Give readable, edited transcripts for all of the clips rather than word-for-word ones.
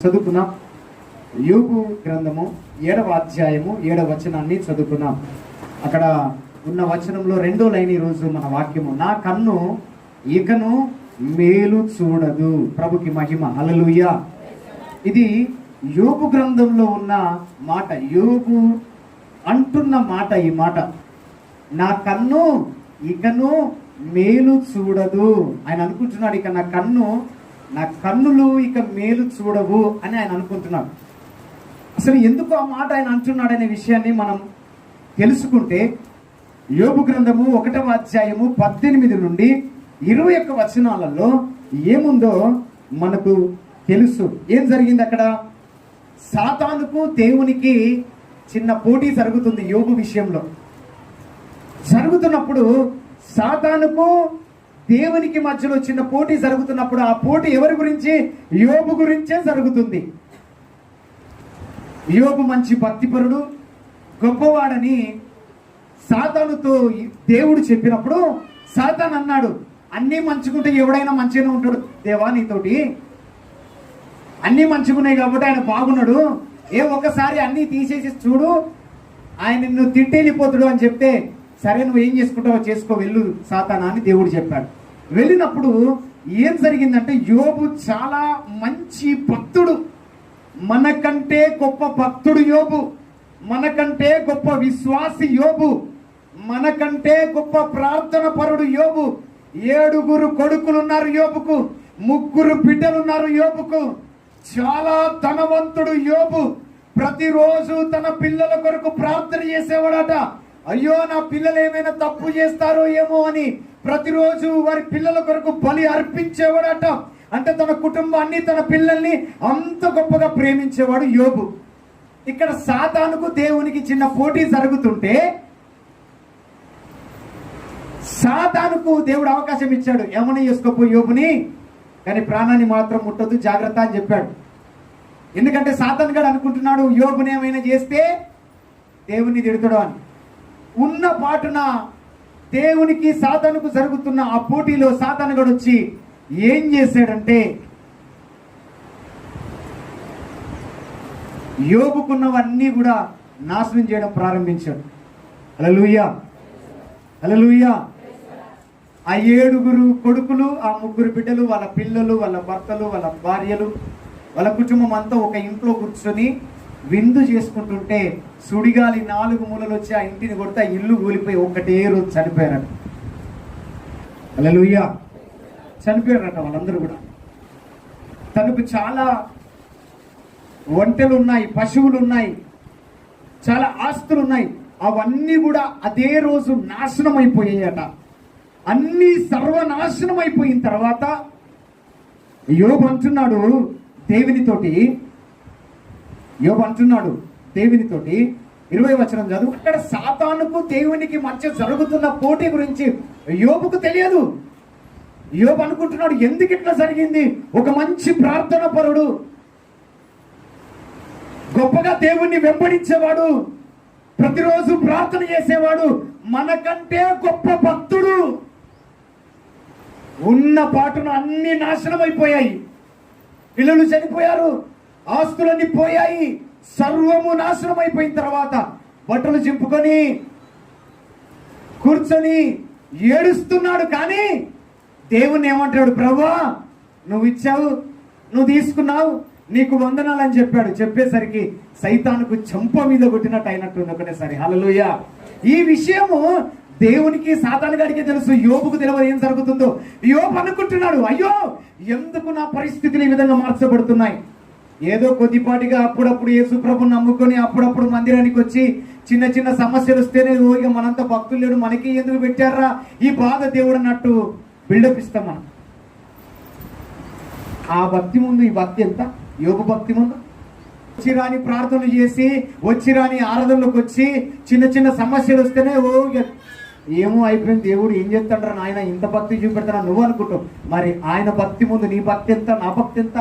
చదువుకున్నాం. యోబు గ్రంథము 7వ అధ్యాయము 7వ వచనాన్ని చదువుకున్నాం. అక్కడ ఉన్న వచనంలో 2వ లైన్ ఈరోజు మన వాక్యము, నా కన్ను ఇకను మేలు చూడదు. ప్రభుకి మహిమ, హల్లెలూయా. ఇది యోబు గ్రంథంలో ఉన్న మాట, యోబు అంటున్న మాట. ఈ మాట, నా కన్ను ఇకను మేలు చూడదు. ఆయన అనుకుంటున్నాడు, ఇక నా కన్నులు ఇక మేలు చూడవు అని ఆయన అనుకుంటున్నాడు. అసలు ఎందుకు ఆ మాట ఆయన అంటున్నాడు అనే విషయాన్ని మనం తెలుసుకుంటే, యోబు గ్రంథము 1వ అధ్యాయము 18 నుండి 21 వచనాలలో ఏముందో మనకు తెలుసు. ఏం జరిగింది అక్కడ? సాతానుకు దేవునికి చిన్న పోటీ జరుగుతుంది. యోబు విషయంలో జరుగుతున్నప్పుడు సాతానుకు దేవునికి మధ్యలో చిన్న పోటీ జరుగుతున్నప్పుడు, ఆ పోటీ ఎవరి గురించి? యోబు గురించే జరుగుతుంది. యోబు మంచి భక్తిపరుడు, గొప్పవాడని సాతానుతో దేవుడు చెప్పినప్పుడు, సాతాను అన్నాడు, అన్నీ మంచుకుంటే ఎవడైనా మంచిగానే ఉంటాడు దేవా, నీతోటి అన్నీ మంచుకున్నాయి కాబట్టి ఆయన బాగున్నాడు, ఒకసారి అన్నీ తీసేసి చూడు, ఆయన నిన్ను తిట్టేళ్ళిపోతాడు అని చెప్తే, సరే నువ్వు ఏం చేసుకుంటావో చేసుకో, వెళ్ళు సాతానా అని దేవుడు చెప్పాడు. వెళ్ళినప్పుడు ఏం జరిగిందంటే, యోబు చాలా మంచి భక్తుడు, మనకంటే గొప్ప భక్తుడు యోబు, మనకంటే గొప్ప విశ్వాసి యోబు, మనకంటే గొప్ప ప్రార్థన పరుడు యోబు. 7 కొడుకులున్నారు యోబుకు, 3 బిడ్డలున్నారు యోబుకు. చాలా ధనవంతుడు యోబు. ప్రతిరోజు తన పిల్లల కొరకు ప్రార్థన చేసేవాడట. అయ్యో, నా పిల్లలు ఏమైనా తప్పు చేస్తారో ఏమో అని ప్రతిరోజు వారి పిల్లల కొరకు బలి అర్పించేవాడట. అంటే తన కుటుంబాన్ని, తన పిల్లల్ని అంత గొప్పగా ప్రేమించేవాడు యోబు. ఇక్కడ సాతానుకు దేవునికి చిన్న పోటీ జరుగుతుంటే, సాతానుకు దేవుడు అవకాశం ఇచ్చాడు, ఏమని చేసుకోపో యోబుని, కానీ ప్రాణాన్ని మాత్రం ముట్టొద్దు, జాగ్రత్త అని చెప్పాడు. ఎందుకంటే సాతాను గడు అనుకుంటున్నాడు, యోబుని ఏమైనా చేస్తే దేవుని తిడతాడు అని. ఉన్న పాటున దేవునికి సాతానుకు జరుగుతున్న ఆ పోటీలో సాతాను గడు వచ్చి ఏం చేశాడంటే, యోబుకున్నవన్నీ కూడా నాశనం చేయడం ప్రారంభించాడు. హల్లెలూయా, హల్లెలూయా. ఆ 7 కొడుకులు, ఆ 3 బిడ్డలు, వాళ్ళ పిల్లలు, వాళ్ళ భర్తలు, వాళ్ళ భార్యలు, వాళ్ళ కుటుంబం అంతా ఒక ఇంట్లో కూర్చొని విందు చేసుకుంటుంటే, సుడిగాలి 4 మూలలు వచ్చి ఆ ఇంటిని కొడితే ఆ ఇల్లు కూలిపోయి ఒకటే రోజు చనిపోయారట. హల్లెలూయా, చనిపోయారట వాళ్ళందరూ కూడా. తనకు చాలా ఒంటెలు ఉన్నాయి, పశువులు ఉన్నాయి, చాలా ఆస్తులు ఉన్నాయి, అవన్నీ కూడా అదే రోజు నాశనం అయిపోయాయట. అన్నీ సర్వనాశనం అయిపోయిన తర్వాత యోబు అంటున్నాడు దేవునితోటి, 20వ వచనం చదువు. అక్కడ సాతానుకు దేవునికి మధ్య జరుగుతున్న పోటీ గురించి యోబుకు తెలియదు. యోబు అనుకుంటున్నాడు, ఎందుకు ఇట్లా జరిగింది? ఒక మంచి ప్రార్థన పరుడు, గొప్పగా దేవుణ్ణి వెంబడించేవాడు, ప్రతిరోజు ప్రార్థన చేసేవాడు, మనకంటే గొప్ప భక్తుడు, ఉన్న పాటున అన్ని నాశనం అయిపోయాయి. పిల్లలు చనిపోయారు, ఆస్తులన్నీ పోయాయి, సర్వము నాశనం అయిపోయిన తర్వాత బట్టలు చింపుకొని కూర్చొని ఏడుస్తున్నాడు. కానీ దేవుణ్ణి ఏమంటాడు? ప్రభువా, నువ్వు ఇచ్చావు, నువ్వు తీసుకున్నావు, నీకు వందనాలు అని చెప్పాడు. చెప్పేసరికి సైతానుకు చెంప మీద కొట్టినట్టు అయినట్టుంది ఒకటేసారి. హల్లెలూయా. ఈ విషయము దేవునికి సాతాను గడికే తెలుసు, యోబుకు తెలియదు ఏం జరుగుతుందో. యోబు అనుకుంటున్నాడు, అయ్యో, ఎందుకు నా పరిస్థితులు ఈ విధంగా మార్చబడుతున్నాయి? ఏదో కొద్దిపాటిగా అప్పుడప్పుడు యేసు ప్రభుని నమ్ముకొని అప్పుడప్పుడు మందిరానికి వచ్చి చిన్న చిన్న సమస్యలు వస్తేనే, ఇక మనంతా భక్తులు లేడు, మనకి ఎందుకు పెట్టారా ఈ బాధ దేవుడు అన్నట్టు బిల్డప్ ఇస్తాం మనం. ఆ భక్తి ముందు ఈ భక్తి ఎంత? యోబు భక్తి ముందు వచ్చిరాని ప్రార్థనలు చేసి, వచ్చిరాని ఆరాధనలోకి వచ్చి చిన్న చిన్న సమస్యలు వస్తేనే ఏమో అయిపోయింది, దేవుడు ఏం చేస్తాడరా నాయన, ఇంత భక్తి చూపెడతానా నువ్వు అనుకుంటావు. మరి ఆయన భక్తి ముందు నీ భక్తి ఎంత, నా భక్తి ఎంత?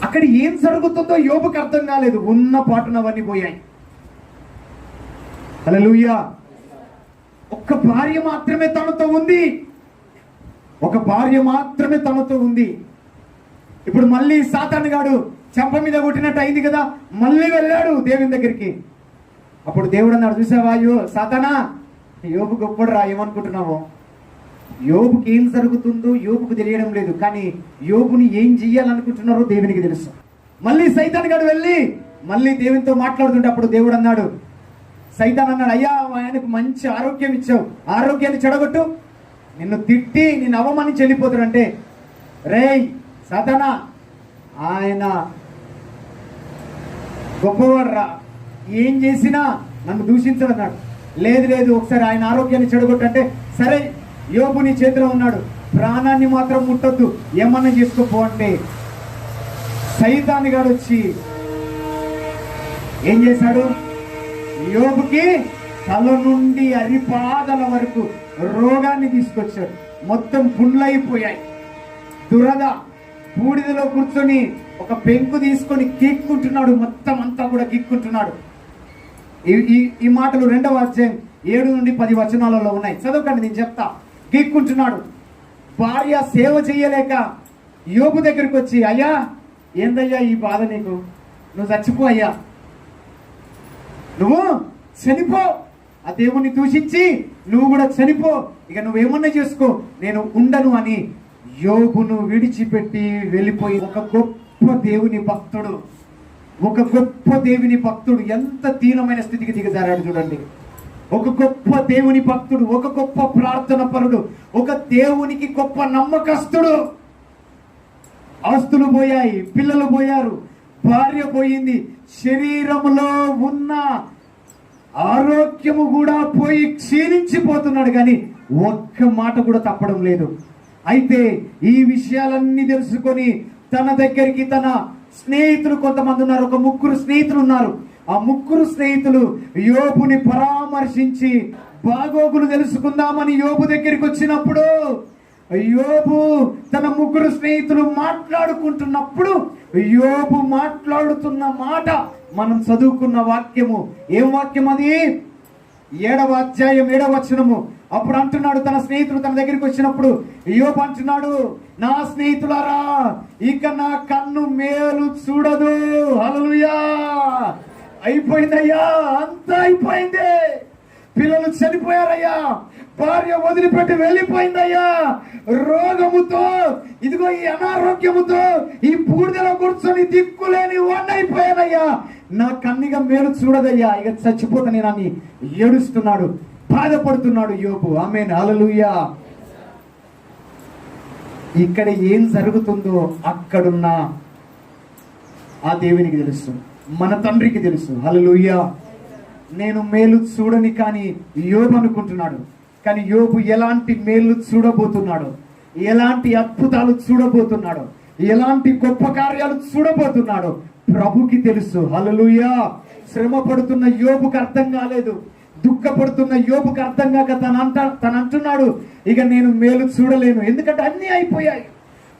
అక్కడ ఏం జరుగుతుందో యోబుకు అర్థం కాలేదు. ఉన్న పాటునవన్నీ పోయాయి. హల్లెలూయా. ఒక్క భార్య మాత్రమే తనతో ఉంది, ఒక భార్య మాత్రమే తనతో ఉంది. ఇప్పుడు మళ్ళీ సాతాను గాడు చెంప మీద కొట్టినట్టు అయింది కదా, మళ్ళీ వెళ్ళాడు దేవుని దగ్గరికి. అప్పుడు దేవుడు అన్నాడు, చూసావా అయ్యో సాతానా, యోబు గొప్పడు రా, ఏమనుకుంటున్నావు? యోబుకి ఏం జరుగుతుందో యోబుకు తెలియడం లేదు, కానీ యోబుని ఏం చెయ్యాలనుకుంటున్నారో దేవునికి తెలుసు. మళ్ళీ సైతాన్ గాడు వెళ్ళి మళ్ళీ దేవునితో మాట్లాడుతుంటే అప్పుడు దేవుడు అన్నాడు, సైతాన్ అన్నాడు, అయ్యా ఆయనకు మంచి ఆరోగ్యం ఇచ్చావు, ఆరోగ్యాన్ని చెడగొట్టు, నిన్ను తిట్టి నిన్ను అవమానించి వెళ్ళిపోతాడంటే, రేయ్ సాతానా, ఆయన గొప్పవాడ్రా, ఏం చేసినా నన్ను దూషించడన్నాడు. లేదు లేదు, ఒకసారి ఆయన ఆరోగ్యాన్ని చెడగొట్టంటే, సరే యోబు నీ చేతిలో ఉన్నాడు, ప్రాణాన్ని మాత్రం ముట్టొద్దు, ఏమన్నా చేసుకోపో అంటే సైతాన్ గాడు వచ్చి ఏం చేశాడు? యోబుకి తల నుండి అరిపాదల వరకు రోగాన్ని తీసుకొచ్చాడు. మొత్తం పుండ్లైపోయాయి, దురద, బూడిదలో కూర్చొని ఒక పెంకు తీసుకొని గీక్కుంటున్నాడు, మొత్తం అంతా కూడా గీక్కుంటున్నాడు. ఈ మాటలు 2వ అధ్యాయం 7 నుండి 10 వచనాలలో ఉన్నాయి, చదవకండి, నేను చెప్తా. గీక్కుంటున్నాడు. భార్య సేవ చేయలేక యోబు దగ్గరికి వచ్చి, అయ్యా ఏందయ్యా ఈ బాధ నీకు, నువ్వు చచ్చిపో అయ్యా, నువ్వు చనిపో, ఆ దేవుణ్ణి దూషించి నువ్వు కూడా చనిపో, ఇక నువ్వేమన్నా చేసుకో, నేను ఉండను అని యోబును విడిచిపెట్టి వెళ్ళిపోయి ఒక గొప్ప దేవుని భక్తుడు, ఒక గొప్ప దేవుని భక్తుడు ఎంత దీనమైన స్థితికి దిగజారాడు చూడండి. ఒక గొప్ప దేవుని భక్తుడు, ఒక గొప్ప ప్రార్థన పరుడు, ఒక దేవునికి గొప్ప నమ్మకస్తుడు. ఆస్తులు పోయాయి, పిల్లలు పోయారు, భార్య పోయింది, శరీరంలో ఉన్న ఆరోగ్యము కూడా పోయి క్షీణించిపోతున్నాడు, కానీ ఒక్క మాట కూడా తప్పడం లేదు. అయితే ఈ విషయాలన్నీ తెలుసుకొని తన దగ్గరికి తన స్నేహితులు కొంతమంది ఉన్నారు, ఒక 3 స్నేహితులు ఉన్నారు. ఆ 3 స్నేహితులు యోబుని పరామర్శించి బాగోగులు తెలుసుకుందామని యోబు దగ్గరికి వచ్చినప్పుడు, యోబు తన 3 స్నేహితులు మాట్లాడుకుంటున్నప్పుడు యోబు మాట్లాడుతున్న మాట మనం చదువుకున్న వాక్యము. ఏం వాక్యం అది? 7వ అధ్యాయం 7వ వచనము. అప్పుడు అంటున్నాడు, తన స్నేహితులు తన దగ్గరికి వచ్చినప్పుడు యోబు అంటున్నాడు, నా స్నేహితులారా, ఇక నా కన్ను మేలు చూడదు. హల్లెలూయా, అయిపోయిందయ్యా, అంతా అయిపోయింది, పిల్లలు చనిపోయారయ్యా, భార్య వదిలిపెట్టి వెళ్ళిపోయిందయ్యా, రోగముతో, ఇదిగో ఈ అనారోగ్యముతో ఈ బూడిదలో కూర్చొని దిక్కులేని వాడినైపోయానయ్యా, నా కన్నిగా మేలు చూడదయ్యా, ఇక చచ్చిపోతానేనని ఏడుస్తున్నాడు, బాధపడుతున్నాడు యోబు. ఆమేన్, హల్లెలూయా. ఇక్కడ ఏం జరుగుతుందో అక్కడున్న ఆ దేవునికి తెలుసు, మన తండ్రికి తెలుసు. హల్లెలూయా. నేను మేలు చూడని కానీ యోబు అనుకుంటున్నాడు, కానీ యోబు ఎలాంటి మేలు చూడబోతున్నాడు, ఎలాంటి అద్భుతాలు చూడబోతున్నాడు, ఎలాంటి గొప్ప కార్యాలు చూడబోతున్నాడు ప్రభుకి తెలుసు. హల్లెలూయా. శ్రమ పడుతున్న యోబుకి అర్థం కాలేదు, దుఃఖపడుతున్న యోబుకి అర్థం కాక తను అంటున్నాడు, ఇక నేను మేలు చూడలేను, ఎందుకంటే అన్నీ అయిపోయాయి.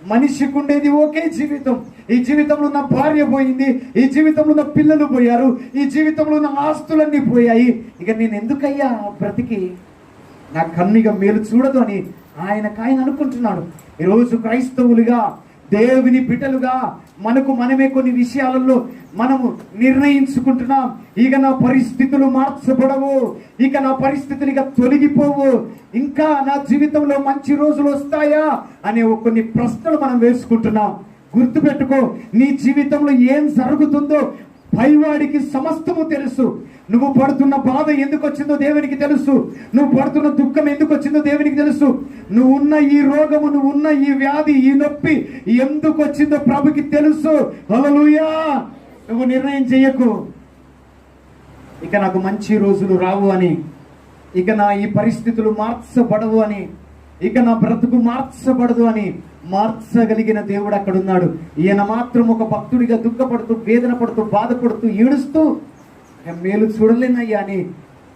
మనిషికి ఉండేది ఒకే జీవితం, ఈ జీవితంలో ఉన్న భార్య పోయింది, ఈ జీవితంలో ఉన్న పిల్లలు పోయారు, ఈ జీవితంలో ఉన్న ఆస్తులన్నీ పోయాయి, ఇక నేను ఎందుకయ్యా బ్రతికి, నా కన్నిగా మేలు చూడదు అని ఆయన అనుకుంటున్నాడు. ఈరోజు క్రైస్తవులుగా, దేవుని బిడ్డలుగా మనమే కొన్ని విషయాలలో మనము నిర్ణయించుకుంటున్నాం, ఇక నా పరిస్థితులు మార్చబడవు, ఇక నా పరిస్థితులు ఇక తొలగిపోవు, ఇంకా నా జీవితంలో మంచి రోజులు వస్తాయా అనే కొన్ని ప్రశ్నలు మనం వేసుకుంటున్నాం. గుర్తుపెట్టుకో, నీ జీవితంలో ఏం జరుగుతుందో పైవాడికి సమస్తము తెలుసు. నువ్వు పడుతున్న బాధ ఎందుకు వచ్చిందో దేవునికి తెలుసు, నువ్వు పడుతున్న దుఃఖం ఎందుకు వచ్చిందో దేవునికి తెలుసు, నువ్వు ఉన్న ఈ రోగము, నువ్వు ఉన్న ఈ వ్యాధి, ఈ నొప్పి ఎందుకు వచ్చిందో ప్రభుకి తెలుసు. హల్లెలూయా. నువ్వు నిర్ణయం చెయ్యకు, ఇక నాకు మంచి రోజులు రావు అని, ఇక నా ఈ పరిస్థితులు మార్చబడవు అని, ఇక నా బ్రతుకు మార్చబడదు అని. మార్చగలిగిన దేవుడు అక్కడ ఉన్నాడు. ఈయన మాత్రం ఒక భక్తుడిగా దుఃఖపడుతూ, వేదన పడుతూ, బాధపడుతూ, ఏడుస్తూ మేలు చూడలేనయ్యా అని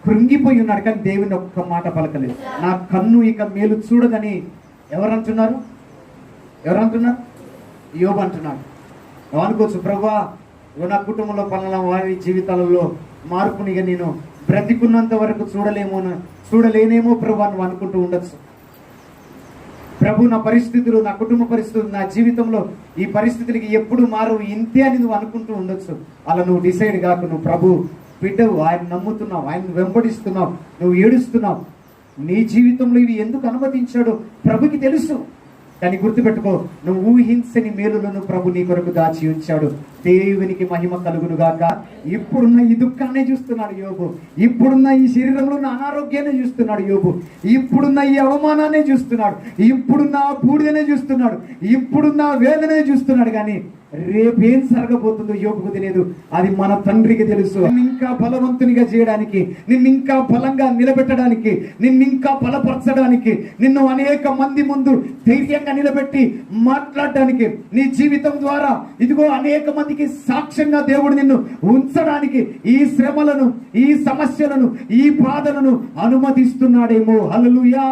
కృంగిపోయి ఉన్నాడు, కానీ దేవుని ఒక్క మాట పలకలేదు. నా కన్ను ఇక మేలు చూడదని ఎవరంటున్నారు? యోబు అంటున్నాడు. అనుకోవచ్చు, ప్రభువా నా కుటుంబంలో పనుల వారి జీవితాలలో మార్పునిగా నేను బ్రతికున్నంత వరకు చూడలేనేమో ప్రభు నువ్వు అనుకుంటూ ఉండొచ్చు. ప్రభు, నా పరిస్థితులు, నా కుటుంబ పరిస్థితులు, నా జీవితంలో ఈ పరిస్థితులకి ఎప్పుడు మారు, ఇంతే అని నువ్వు అనుకుంటూ ఉండొచ్చు. అలా నువ్వు డిసైడ్ కాకు. నువ్వు ప్రభు బిడ్డవు, ఆయన నమ్ముతున్నావు, ఆయన వెంబడిస్తున్నావు, నువ్వు ఏడుస్తున్నావు. నీ జీవితంలో ఇవి ఎందుకు అనుమతించాడో ప్రభుకి తెలుసు. కానీ గుర్తుపెట్టుకో, నువ్వు ఊహించని మేలులను ప్రభు నీ కొరకు దాచి ఉంచాడు. దేవునికి మహిమ కలుగును గాక. ఇప్పుడున్న ఈ దుఃఖాన్ని చూస్తున్నాడు యోబు, ఇప్పుడున్న ఈ శరీరంలో ఉన్న అనారోగ్యాన్ని చూస్తున్నాడు యోబు, ఇప్పుడున్న ఈ అవమానాన్ని చూస్తున్నాడు, ఇప్పుడున్న బూడిదనే చూస్తున్నాడు, ఇప్పుడున్న వేదనే చూస్తున్నాడు. కానీ రేపేం జరగబోతుందో యోబుకు తెలియదు, అది మన తండ్రికి తెలుసు. ఇంకా బలవంతునిగా చేయడానికి, నిన్ను ఇంకా బలంగా నిలబెట్టడానికి, నిన్ను ఇంకా బలపరచడానికి, నిన్ను అనేక మంది ముందు ధైర్యంగా నిలబెట్టి మాట్లాడడానికి, నీ జీవితం ద్వారా ఇదిగో అనేక మందికి సాక్ష్యంగా దేవుడు నిన్ను ఉంచడానికి ఈ శ్రమలను, ఈ సమస్యలను, ఈ బాధలను అనుమతిస్తున్నాడేమో. హల్లెలూయా.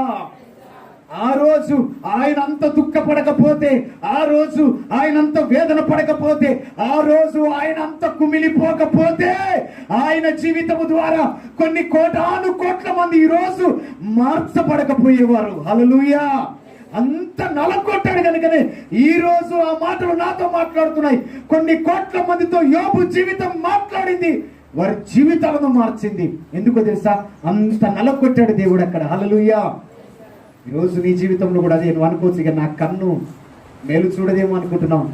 ఆ రోజు ఆయన అంత దుఃఖపడకపోతే, ఆ రోజు ఆయన అంత వేదన పడకపోతే, ఆ రోజు ఆయన అంత కుమిలిపోకపోతే, ఆయన జీవితము ద్వారా కొన్ని కోటాను కోట్ల మంది ఈ రోజు మార్చబడకపోయేవారు. హల్లెలూయా. అంత నలగొట్టాడు కనుకనే ఈ రోజు ఆ మాటలు నాతో మాట్లాడుతున్నాయి. కొన్ని కోట్ల మందితో యోబు జీవితం మాట్లాడింది, వారి జీవితాలను మార్చింది. ఎందుకో తెలుసా? అంత నలగొట్టాడు దేవుడు అక్కడ. హల్లెలూయా. ఈరోజు నీ జీవితంలో కూడా అదే. నువ్వు అనుకోవచ్చు, ఇక నా కన్ను మేలు చూడదేమో అనుకుంటున్నావు,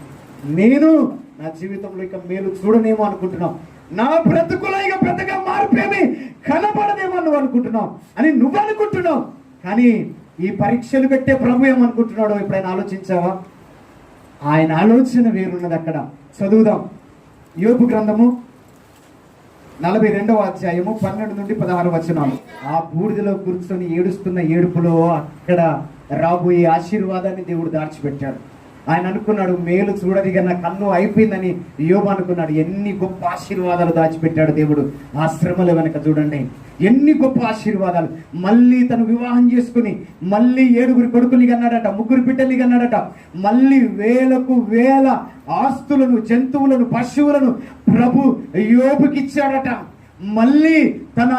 నేను నా జీవితంలో ఇక మేలు చూడనేమో అనుకుంటున్నావు, నా బ్రతుకులో ఇక పెద్దగా మార్పేమి కనపడదేమో నువ్వు అనుకుంటున్నావు అని నువ్వు అనుకుంటున్నావు. కానీ ఈ పరీక్షలు పెట్టే ప్రభు ఏమనుకుంటున్నాడో ఎప్పుడైనా ఆలోచించావా? ఆయన ఆలోచన వేరున్నది. అక్కడ చదువుదాం. యోబు గ్రంథము 42వ అధ్యాయము 12 నుండి 16 వచనాలు. ఆ బూడిదలో కూర్చొని ఏడుస్తున్న ఏడుపులో అక్కడ రాబోయే ఆశీర్వాదాన్ని దేవుడు దాచిపెట్టాడు. ఆయన అనుకున్నాడు, మేలు చూడదిగా నా కన్ను అయిపోయిందని యోబు అనుకున్నాడు. ఎన్ని గొప్ప ఆశీర్వాదాలు దాచిపెట్టాడు దేవుడు ఆ శ్రమల వెనక. చూడండి ఎన్ని గొప్ప ఆశీర్వాదాలు. మళ్ళీ తను వివాహం చేసుకుని మళ్ళీ 7 కొడుకుల్ని కన్నాడట, 3 బిడ్డల్ని కన్నాడట. మళ్ళీ వేలకు వేల ఆస్తులను, జంతువులను, పశువులను ప్రభు యోబుకిచ్చాడట. మళ్ళీ తన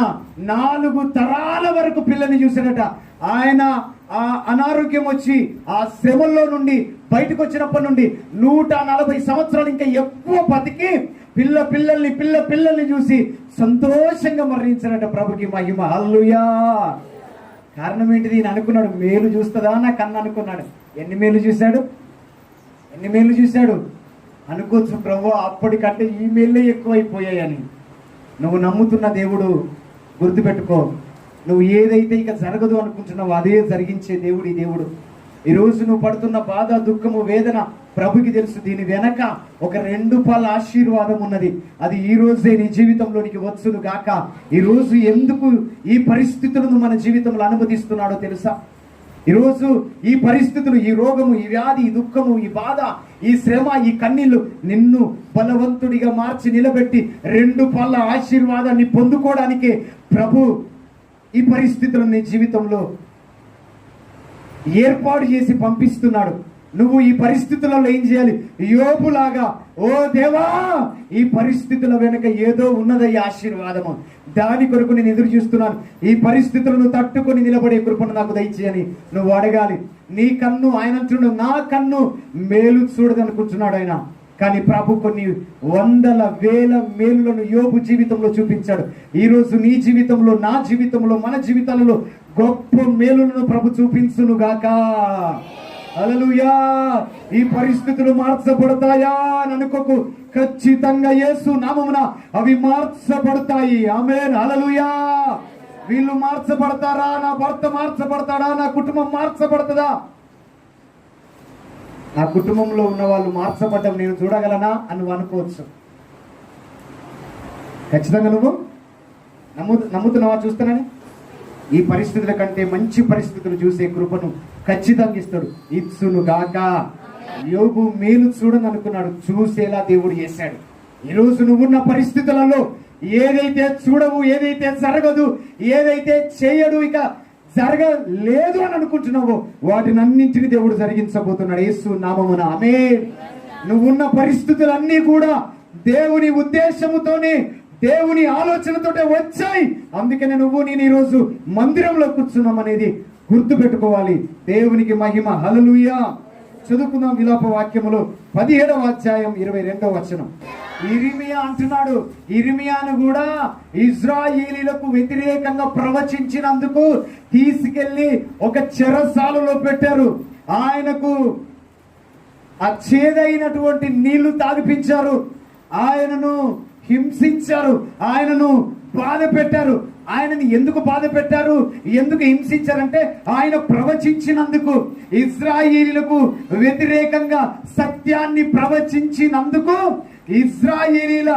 4 తరాల వరకు పిల్లని చూశాడట. ఆయన ఆ అనారోగ్యం వచ్చి ఆ శ్రమల్లో నుండి బయటకు వచ్చినప్పటి నుండి 140 సంవత్సరాలు ఇంకా ఎక్కువ బతికి పిల్లల్ని చూసి సంతోషంగా మరణించాడట. ప్రభుకి మహిమ. హల్లెలూయా. కారణం ఏంటిది? ఈయన అనుకున్నాడు, మేలు చూస్తుందా నా కన్ను అనుకున్నాడు. ఎన్ని మేలు చూశాడు అనుకోవచ్చు. ప్రభు అప్పటికంటే ఈ మేళ్ళే ఎక్కువైపోయాయని. నువ్వు నమ్ముతున్న దేవుడు, గుర్తుపెట్టుకో, నువ్వు ఏదైతే ఇక జరగదు అనుకుంటున్నావో అదే జరిగించే దేవుడు ఈ దేవుడు. ఈరోజు నువ్వు పడుతున్న బాధ, దుఃఖము, వేదన ప్రభుకి తెలుసు. దీని వెనక ఒక 2 పాల ఆశీర్వాదం ఉన్నది. అది ఈ రోజే నీ జీవితంలోనికి వచ్చును గాక. ఈరోజు ఎందుకు ఈ పరిస్థితులను మన జీవితంలో అనుమతిస్తున్నాడో తెలుసా? ఈరోజు ఈ పరిస్థితులు, ఈ రోగము, ఈ వ్యాధి, ఈ దుఃఖము, ఈ బాధ, ఈ శ్రమ, ఈ కన్నీళ్లు నిన్ను బలవంతుడిగా మార్చి నిలబెట్టి 2 పాల ఆశీర్వాదాన్ని పొందుకోవడానికే ప్రభు ఈ పరిస్థితులను నీ జీవితంలో ఏర్పాటు చేసి పంపిస్తున్నాడు. నువ్వు ఈ పరిస్థితులలో ఏం చేయాలి? యోబులాగా, ఓ దేవా, ఈ పరిస్థితుల వెనుక ఏదో ఉన్నదయ్య ఆశీర్వాదము, దాని కొరకు నేను ఎదురు చూస్తున్నాను, ఈ పరిస్థితులను తట్టుకొని నిలబడే కృపను నాకు దయచేయని నువ్వు అడగాలి. నీ కన్ను, ఆయన అంటున్నాడు, నా కన్ను మేలు చూడదనుకుంటున్నాడు ఆయన. కానీ ప్రభు కొన్ని 100,000 మేలులను యోబు జీవితంలో చూపించాడు. ఈరోజు నీ జీవితంలో, నా జీవితంలో, మన జీవితాలలో గొప్ప మేలులను ప్రభు చూపించును గాక. హల్లెలూయా. ఈ పరిస్థితులు మార్చబడతాయా అని అనుకోకు. ఖచ్చితంగా యేసు నామమున అవి మార్చబడతాయి. ఆమేన్. హల్లెలూయా. వీళ్ళు మార్చబడతారా? నా భర్త మార్చబడతాడా? నా కుటుంబం మార్చబడుతుందా? నా కుటుంబంలో ఉన్న వాళ్ళు మార్చబడ్డం నేను చూడగలనా అని నువ్వు అనుకోవచ్చు. ఖచ్చితంగా నువ్వు నమ్ముతున్నావా? చూస్తున్నాను. ఈ పరిస్థితుల కంటే మంచి పరిస్థితులు చూసే కృపను ఖచ్చితంగా ఇస్తాడు. ఇచ్చును గాక. యోబు మేలు చూడని అనుకున్నాడు, చూసేలా దేవుడు చేశాడు. ఈరోజు నువ్వున్న పరిస్థితులలో ఏదైతే చూడవు, ఏదైతే జరగదు, ఏదైతే చేయడు, ఇక జరగలేదు అని అనుకుంటున్నావో వాటినన్నింటినీ దేవుడు జరిగించబోతున్నాడు యేసు నామమున. ఆమేన్. నువ్వున్న పరిస్థితులన్నీ కూడా దేవుని ఉద్దేశముతోనే, దేవుని ఆలోచనతోటే వచ్చాయి. అందుకనే నువ్వు నేను ఈరోజు మందిరంలో కూర్చున్నాం అనేది గుర్తు పెట్టుకోవాలి. దేవునికి మహిమ. హల్లెలూయా. చదువుకుందాం విలాప వాక్యములు 17వ అధ్యాయం 22వ వచనం. ఇర్మియా అంటున్నాడు, ఇర్మియాను కూడా ఇజ్రాయేలీలకు వ్యతిరేకంగా ప్రవచించినందుకు తీసుకెళ్లి ఒక చెరసాలలో పెట్టారు. ఆయనకు ఆ చేదైనటువంటి నీళ్లు తాగిపించారు, ఆయనను హింసించారు, ఆయనను బాధ పెట్టారు. ఆయనని ఎందుకు బాధ పెట్టారు, ఎందుకు హింసించారంటే ఆయన ప్రవచించినందుకు, ఇజ్రాయేలీలకు వ్యతిరేకంగా సత్యాన్ని ప్రవచించినందుకు ఇజ్రాయేలీల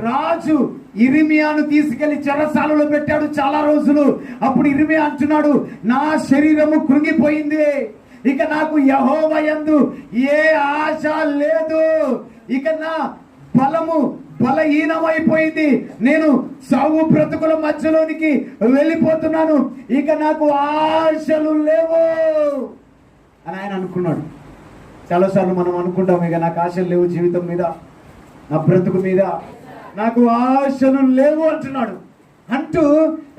రాజు ఇర్మియాను తీసుకెళ్లి చెరసాలలో పెట్టాడు చాలా రోజులు. అప్పుడు ఇర్మియా అంటున్నాడు, నా శరీరము కృంగిపోయింది, ఇక నాకు యెహోవా యందు ఏ ఆశ లేదు, ఇక నా బలము బలహీనమైపోయింది, నేను సావు బ్రతుకుల మధ్యలోనికి వెళ్ళిపోతున్నాను, ఇక నాకు ఆశలు లేవు అని ఆయన అనుకున్నాడు. చాలాసార్లు మనం అనుకుంటాం, ఇక నాకు ఆశలు లేవు జీవితం మీద, నా బ్రతుకు మీద నాకు ఆశలు లేవు అంటున్నాడు. అంటూ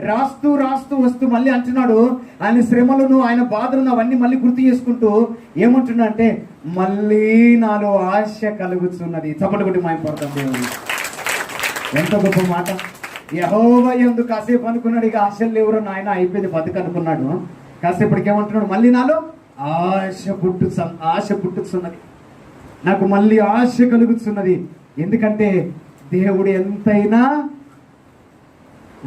రాస్తూ రాస్తూ వస్తూ మళ్ళీ అంటున్నాడు, ఆయన శ్రమలను ఆయన బాధలను అవన్నీ మళ్ళీ గుర్తు చేసుకుంటూ ఏమంటున్నా అంటే, మళ్ళీ నాలో ఆశ కలుగుతున్నది. చప్పటి కొట్టి మాయపడతాం దేవుని. ఎంత గొప్ప మాట. యెహోవా యందు కాసేపు అనుకున్నాడు, ఇక ఆశలు లేవురా నాయన, అయిపోయింది బతుకు అనుకున్నాడు. కాసేపటికి ఏమంటున్నాడు, మళ్ళీ నాలో ఆశ పుట్టుతున్నది, నాకు మళ్ళీ ఆశ కలుగుతున్నది. ఎందుకంటే దేవుడు ఎంతైనా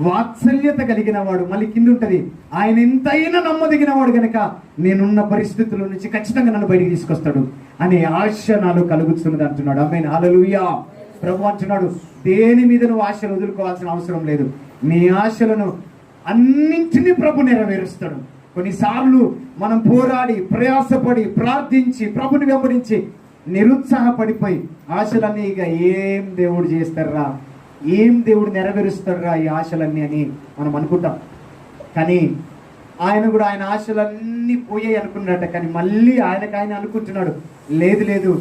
వాత్సల్యత కలిగిన వాడు. మళ్ళీ కింద ఉంటది, ఆయన ఎంతైనా నమ్మదగిన వాడు గనక నేనున్న పరిస్థితుల నుంచి ఖచ్చితంగా నన్ను బయటికి తీసుకొస్తాడు అనే ఆశ నాలో కలుగుతున్నది అంటున్నాడు. ఆమేన్. హల్లెలూయా. ప్రభు అంటున్నాడు, దేని మీద నువ్వు ఆశలు వదులుకోవాల్సిన అవసరం లేదు, నీ ఆశలను అన్నింటినీ ప్రభు నెరవేరుస్తాడు. కొన్నిసార్లు మనం పోరాడి ప్రయాసపడి ప్రార్థించి ప్రభుని వెంబడించి నిరుత్సాహపడిపోయి ఆశలన్నీ ఇక ఏం దేవుడు చేస్తారా, ఏం దేవుడు నెరవేరుస్తారా ఈ ఆశలన్నీ అని మనం అనుకుంటాం. కానీ ఆయన కూడా ఆయన ఆశలన్నీ పోయాయి అనుకున్నాడట. కానీ మళ్ళీ ఆయన అనుకుంటున్నాడు, లేదు లేదు,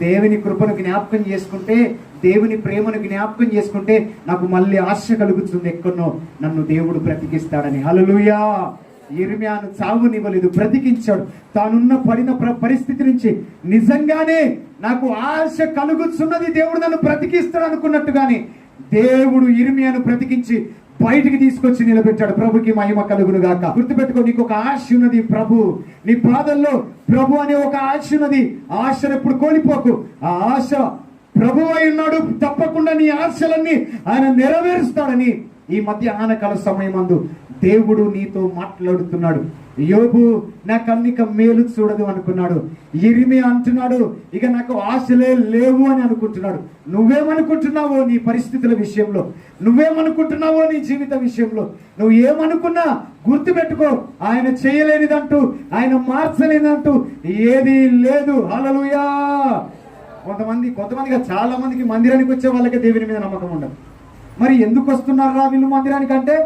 దేవుని కృపను జ్ఞాపకం చేసుకుంటే, దేవుని ప్రేమను జ్ఞాపకం చేసుకుంటే నాకు మళ్ళీ ఆశ కలుగుతుంది, ఎక్కడో నన్ను దేవుడు బ్రతికిస్తాడని. హల్లెలూయా. ఇర్మియాను చావునివ్వలేదు, బ్రతికించాడు. తానున్న పడిన పరిస్థితి నుంచి నిజంగానే నాకు ఆశ కలుగుతున్నది, దేవుడు నన్ను బ్రతికిస్తాడు అనుకున్నట్టుగానే దేవుడు ఇర్మియాను బ్రతికించి బయటికి తీసుకొచ్చి నిలబెట్టాడు. ప్రభుకి మహిమ కలుగును గాక. గుర్తుపెట్టుకో, నీకు ఒక ఆశ ఉన్నది. ప్రభు నీ పాదల్లో ప్రభు అనే ఒక ఆశ ఉన్నది. ఆశను ఎప్పుడు కోల్పోకు. ఆ ఆశ ప్రభు అయి ఉన్నాడు, తప్పకుండా నీ ఆశలన్నీ ఆయన నెరవేరుస్తాడని ఈ మధ్యాహ్న కాల సమయమందు దేవుడు నీతో మాట్లాడుతున్నాడు. యోబు నాకు అన్నిక మేలు చూడదు అనుకున్నాడు. ఇర్మియా అంటున్నాడు, ఇక నాకు ఆశలే లేవు అని అనుకుంటున్నాడు. నువ్వేమనుకుంటున్నావో నీ పరిస్థితుల విషయంలో, నువ్వేమనుకుంటున్నావో నీ జీవిత విషయంలో, నువ్వు ఏమనుకున్నా గుర్తుపెట్టుకో, ఆయన చేయలేనిదంటూ, ఆయన మార్చలేదంటూ ఏది లేదు. హల్లెలూయా. కొంతమందిగా చాలా మందికి మందిరానికి వచ్చే వాళ్ళకే దేవుని మీద నమ్మకం ఉండదు. మరి ఎందుకు వస్తున్నారా వీళ్ళు మందిరానికి అంటే,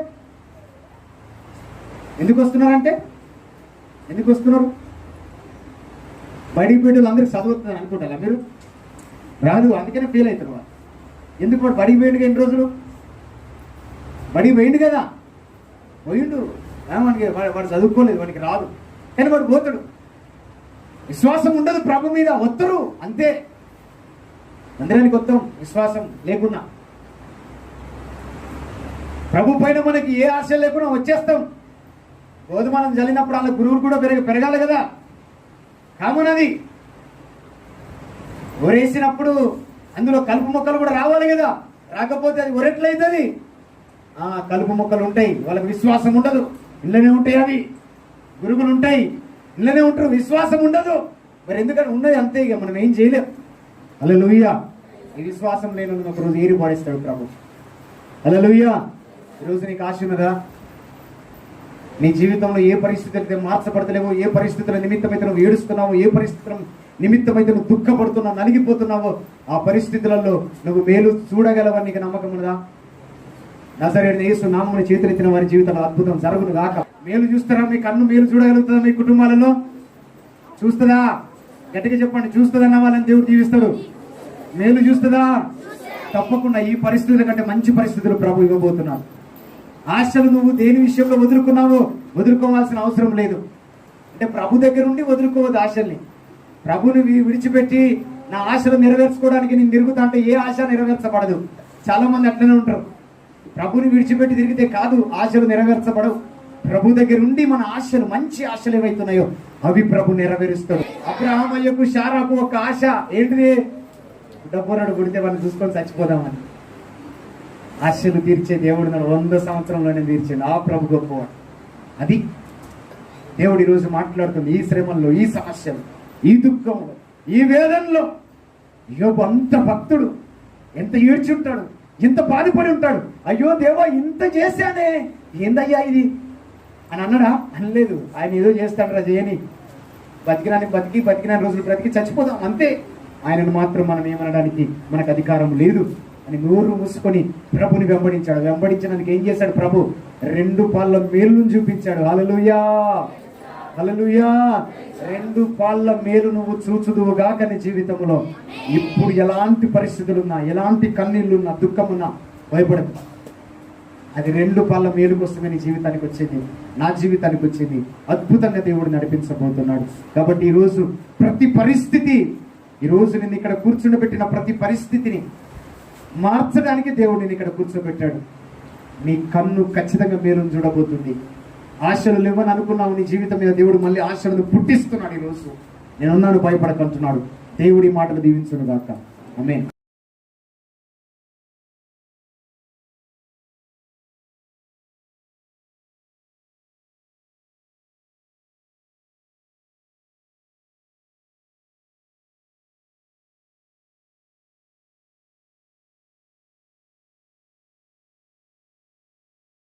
ఎందుకు వస్తున్నారు? బడికి పోయేటోళ్ళు అందరికి చదువుతున్నారు అనుకుంటారా మీరు? రాదు, అందుకనే ఫెయిల్ అవుతారు వాళ్ళు. ఎందుకు వాడు బడికి పోయిండు? ఎన్ని రోజులు బడికి పోయిండు కదా, పోయిండు. మనకి వాడు చదువుకోలేదు, వాడికి రాదు, కానీ వాడు పోతాడు. విశ్వాసం ఉండదు ప్రభు మీద, వత్తరు అంతే. మందిరానికి వస్తాం విశ్వాసం లేకున్నా, ప్రభు పైన మనకి ఏ ఆశ లేకుండా వచ్చేస్తాం. గోధుమనం జల్లినప్పుడు వాళ్ళ గురువులు కూడా పెరగాలి కదా, కామన్ అది. ఒరేసినప్పుడు అందులో కలుపు మొక్కలు కూడా రావాలి కదా, రాకపోతే అది ఒరెట్లయితుంది. కలుపు మొక్కలు ఉంటాయి, వాళ్ళకి విశ్వాసం ఉండదు, ఇళ్ళనే ఉంటాయి. అవి గురువులు ఉంటాయి, ఇళ్ళనే ఉంటారు, విశ్వాసం ఉండదు. మరి ఎందుకని ఉన్నది అంతే, ఇక మనం ఏం చేయలేం. హల్లెలూయా. ఈ విశ్వాసం లేని ఒకరోజు ఏరి పాడేస్తాడు ప్రభు. హల్లెలూయా. ఈరోజు నీకు ఆశ ఉన్నదా? నీ జీవితంలో ఏ పరిస్థితులు మార్చబడతలేవో, ఏ పరిస్థితుల నిమిత్తమైతే నువ్వు ఏడుస్తున్నావో, ఏ పరిస్థితుల నిమిత్తమైతే నువ్వు దుఃఖపడుతున్నావు, నలిగిపోతున్నావో, ఆ పరిస్థితులలో నువ్వు మేలు చూడగలవని నీకు నమ్మకం ఉన్నదా? నజరేయుడైన యేసు నామమున చేతులెత్తిన వారి జీవితంలో అద్భుతం జరుగును గాక. మేలు చూస్తారా? మీ కన్ను మేలు చూడగలుగుతుందా? మీ కుటుంబాలలో చూస్తుందా? గట్టిగా చెప్పండి. చూస్తుందన్న వాళ్ళని దేవుడు దీవిస్తాడు. మేలు చూస్తుందా? తప్పకుండా ఈ పరిస్థితుల కంటే మంచి పరిస్థితులు ప్రభు ఇవ్వబోతున్నాడు. ఆశలు నువ్వు దేని విషయంలో వదులుకున్నావో వదులుకోవాల్సిన అవసరం లేదు. అంటే ప్రభు దగ్గర ఉండి వదులుకోవద్దు ఆశల్ని. ప్రభుని విడిచిపెట్టి నా ఆశలు నెరవేర్చుకోవడానికి నేను తిరుగుతా అంటే ఏ ఆశ నెరవేర్చబడదు. చాలా మంది అట్లనే ఉంటారు. ప్రభుని విడిచిపెట్టి తిరిగితే కాదు, ఆశలు నెరవేర్చబడవు. ప్రభు దగ్గర ఉండి మన ఆశలు, మంచి ఆశలు ఏవైతున్నాయో అవి ప్రభు నెరవేరుస్తాడు. అబ్రహామయ్యకు శారాకు ఒక ఆశ ఏంటిది? డబ్బునాడు గుడితే వాళ్ళని చూసుకొని చచ్చిపోదామని. ఆశలు తీర్చే దేవుడు నన్ను 100 సంవత్సరంలోనే తీర్చాడు. ఆ ప్రభు గొప్పవాడు. అది దేవుడు ఈరోజు మాట్లాడుతుంది. ఈ శ్రమల్లో, ఈ సమస్యలు, ఈ దుఃఖంలో, ఈ వేదనలో యోబు అంత భక్తుడు, ఎంత ఏడ్చుంటాడు, ఎంత బాధపడి ఉంటాడు. అయ్యో దేవా, ఇంత చేశానే, ఏందయ్యా ఇది అని అన్నాడా? అనలేదు. ఆయన ఏదో చేస్తాడు రా చేయని, బతికిన రోజులు బ్రతికి చచ్చిపోదాం అంతే. ఆయనను మాత్రం మనం ఏమనడానికి మనకు అధికారం లేదు అని నోరు మూసుకొని ప్రభుని వెంబడించాడు. వెంబడించడానికి ఏం చేశాడు? ప్రభు 2 పాళ్ళ మేలును చూపించాడు. హల్లెలూయా, హల్లెలూయా. 2 పాళ్ళ మేలు నువ్వు చూచుదువుగా కానీ జీవితంలో ఇప్పుడు ఎలాంటి పరిస్థితులున్నా, ఎలాంటి కన్నీళ్లున్నా, దుఃఖమున్నా భయపడదు. అది 2 పాళ్ళ మేలు కోసమే నీ జీవితానికి వచ్చేది, నా జీవితానికి వచ్చేది. అద్భుతంగా దేవుడు నడిపించబోతున్నాడు. కాబట్టి ఈరోజు ప్రతి పరిస్థితి, ఈరోజు నేను ఇక్కడ కూర్చుండబెట్టిన ప్రతి పరిస్థితిని మార్చడానికి దేవుడు నేను ఇక్కడ కూర్చోబెట్టాడు. నీ కన్ను ఖచ్చితంగా మేలును చూడబోతుంది. ఆశలు లేవని అనుకున్నావు నీ జీవితం మీద, దేవుడు మళ్ళీ ఆశలను పుట్టిస్తున్నాడు. ఈరోజు నేనున్నాను, భయపడకంటున్నాడు. దేవుడి మాటలు దీవించును గాక. ఆమేన్.